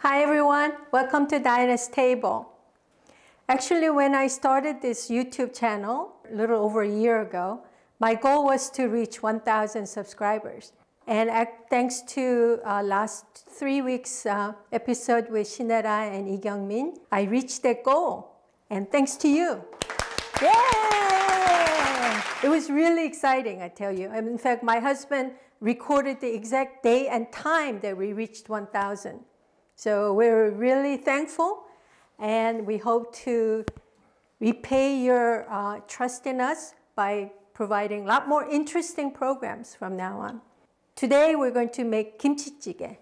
Hi everyone, welcome to Diana's Table. Actually, when I started this YouTube channel a little over a year ago, my goal was to reach 1,000 subscribers. And thanks to last 3 weeks episode with Shinera and Lee Kyung-min, I reached that goal. And thanks to you. Yeah! It was really exciting, I tell you. In fact, my husband recorded the exact day and time that we reached 1,000. So we're really thankful, and we hope to repay your trust in us by providing a lot more interesting programs from now on. Today we're going to make Kimchi Jjigae.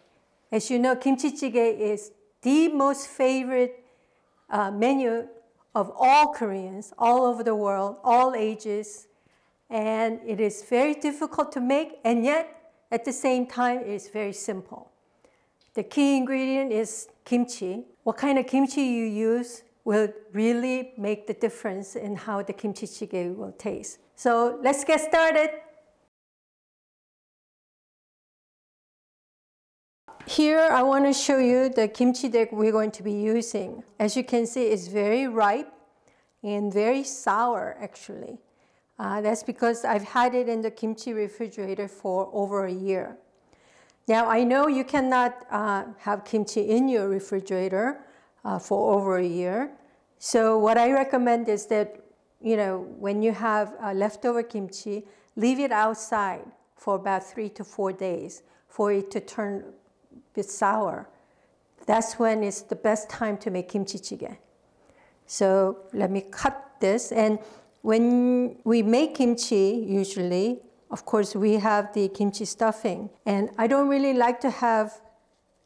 As you know, Kimchi Jjigae is the most favorite menu of all Koreans, all over the world, all ages. And it is very difficult to make, and yet at the same time it is very simple. The key ingredient is kimchi. What kind of kimchi you use will really make the difference in how the kimchi jjigae will taste. So let's get started. Here I want to show you the kimchi that we're going to be using. As you can see, it's very ripe and very sour actually. That's because I've had it in the kimchi refrigerator for over a year. Now, I know you cannot have kimchi in your refrigerator for over a year. So what I recommend is that, when you have leftover kimchi, leave it outside for about 3 to 4 days for it to turn a bit sour. That's when it's the best time to make kimchi jjigae. So let me cut this. And when we make kimchi, usually, of course, we have the kimchi stuffing. And I don't really like to have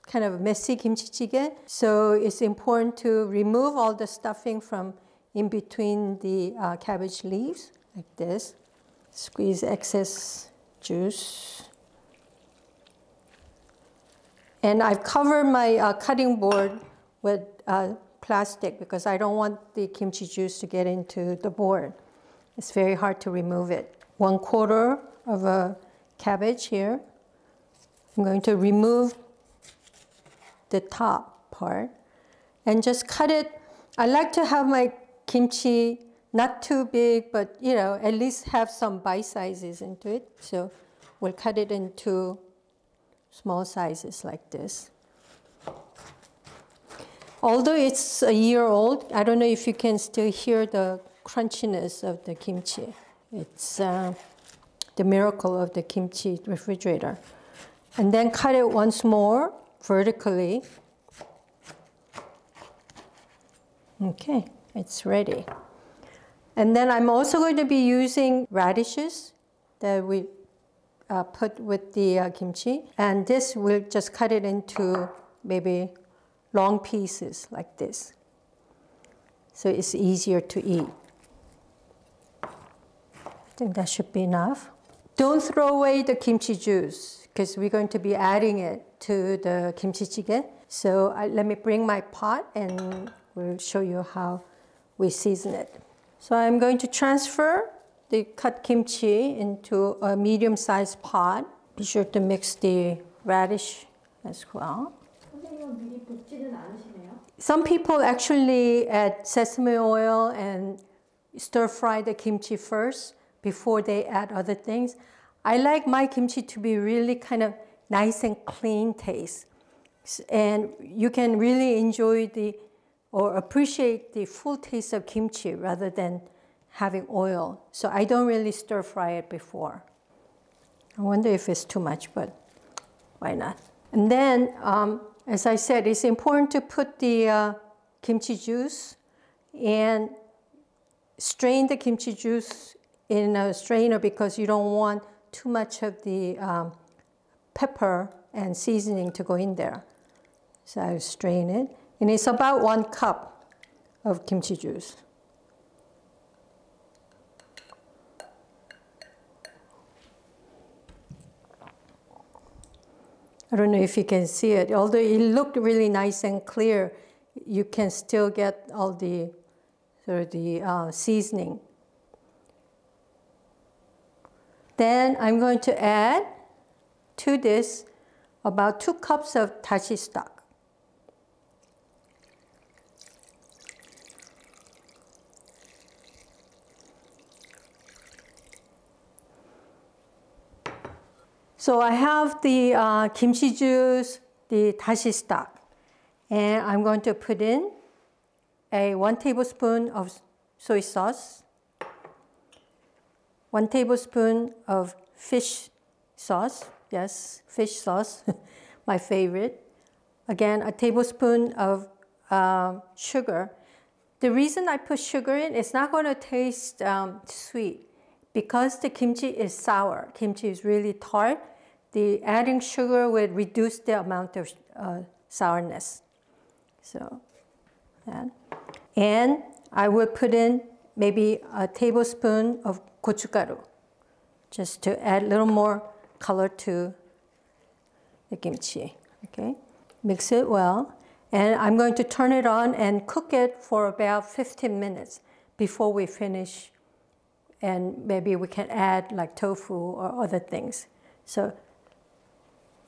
kind of messy kimchi jjigae. So it's important to remove all the stuffing from in between the cabbage leaves, like this. Squeeze excess juice. And I've covered my cutting board with plastic because I don't want the kimchi juice to get into the board. It's very hard to remove it. 1/4 of a cabbage here. I'm going to remove the top part and just cut it. I like to have my kimchi not too big, but at least have some bite sizes into it. So we'll cut it into small sizes like this. Although it's a year old, I don't know if you can still hear the crunchiness of the kimchi. It's the miracle of the kimchi refrigerator. And then cut it once more vertically. Okay, it's ready. And then I'm also going to be using radishes that we put with the kimchi. And this, we'll just cut it into maybe long pieces like this. So it's easier to eat. I think that should be enough. Don't throw away the kimchi juice because we're going to be adding it to the kimchi jjigae. So let me bring my pot and we'll show you how we season it. So I'm going to transfer the cut kimchi into a medium-sized pot. Be sure to mix the radish as well. Some people actually add sesame oil and stir fry the kimchi first before they add other things. I like my kimchi to be really kind of nice and clean taste. And you can really enjoy or appreciate the full taste of kimchi rather than having oil. So I don't really stir fry it before. I wonder if it's too much, but why not? And then, as I said, it's important to put the kimchi juice and strain the kimchi juice in a strainer because you don't want too much of the pepper and seasoning to go in there. So I'll strain it. And it's about 1 cup of kimchi juice. I don't know if you can see it. Although it looked really nice and clear, you can still get all the seasoning. Then I'm going to add to this about 2 cups of dashi stock. So I have the kimchi juice, the dashi stock, and I'm going to put in 1 tablespoon of soy sauce, 1 tablespoon of fish sauce, yes, fish sauce, my favorite. Again, a tablespoon of sugar. The reason I put sugar in, it's not going to taste sweet. Because the kimchi is sour, kimchi is really tart, the adding sugar would reduce the amount of sourness. So, and I would put in maybe a tablespoon of gochugaru, just to add a little more color to the kimchi. Okay, mix it well, and I'm going to turn it on and cook it for about 15 minutes before we finish. And maybe we can add like tofu or other things. So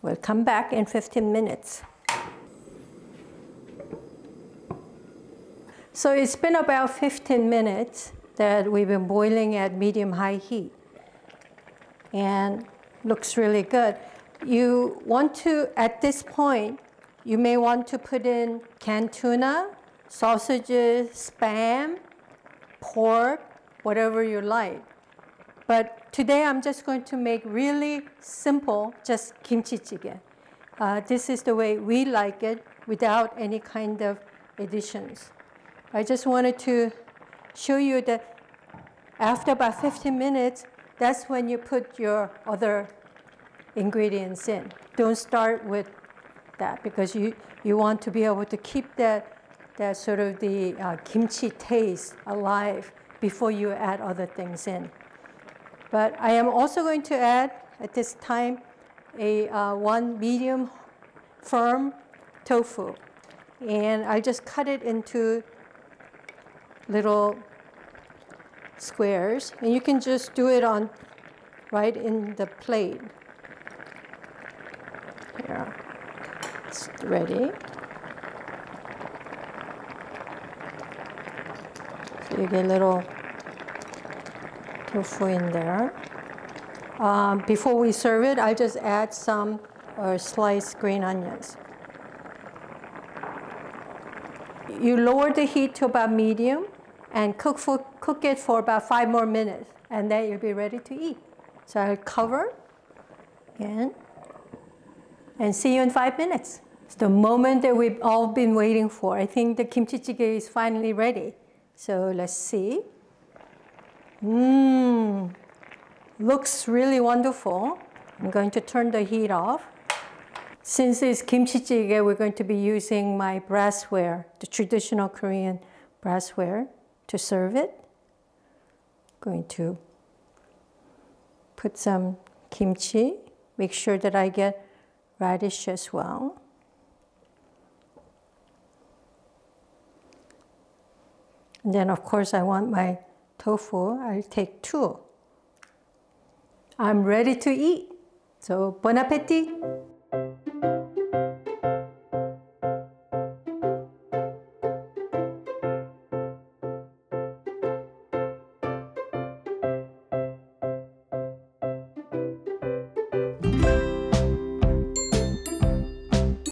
we'll come back in 15 minutes. So it's been about 15 minutes that we've been boiling at medium-high heat. And looks really good. You want to, at this point, you may want to put in canned tuna, sausages, Spam, pork, whatever you like. But today I'm just going to make really simple, just kimchi jjigae. This is the way we like it, without any kind of additions. I just wanted to show you that after about 15 minutes, that's when you put your other ingredients in. Don't start with that, because you want to be able to keep that sort of the kimchi taste alive before you add other things in. But I am also going to add, at this time, a 1 medium firm tofu. And I just cut it into little squares. And you can just do it on right in the plate. Here, it's ready. You get a little tofu in there. Before we serve it, I'll just add some sliced green onions. You lower the heat to about medium and cook it for about 5 more minutes, and then you'll be ready to eat. So I'll cover again and see you in 5 minutes. It's the moment that we've all been waiting for. I think the kimchi jjigae is finally ready. So let's see. Looks really wonderful. I'm going to turn the heat off. Since it's kimchi jjigae, we're going to be using my brassware, the traditional Korean brassware, to serve it. Going to put some kimchi. Make sure that I get radish as well. And then, of course, I want my tofu. I'll take 2. I'm ready to eat. So, bon appetit!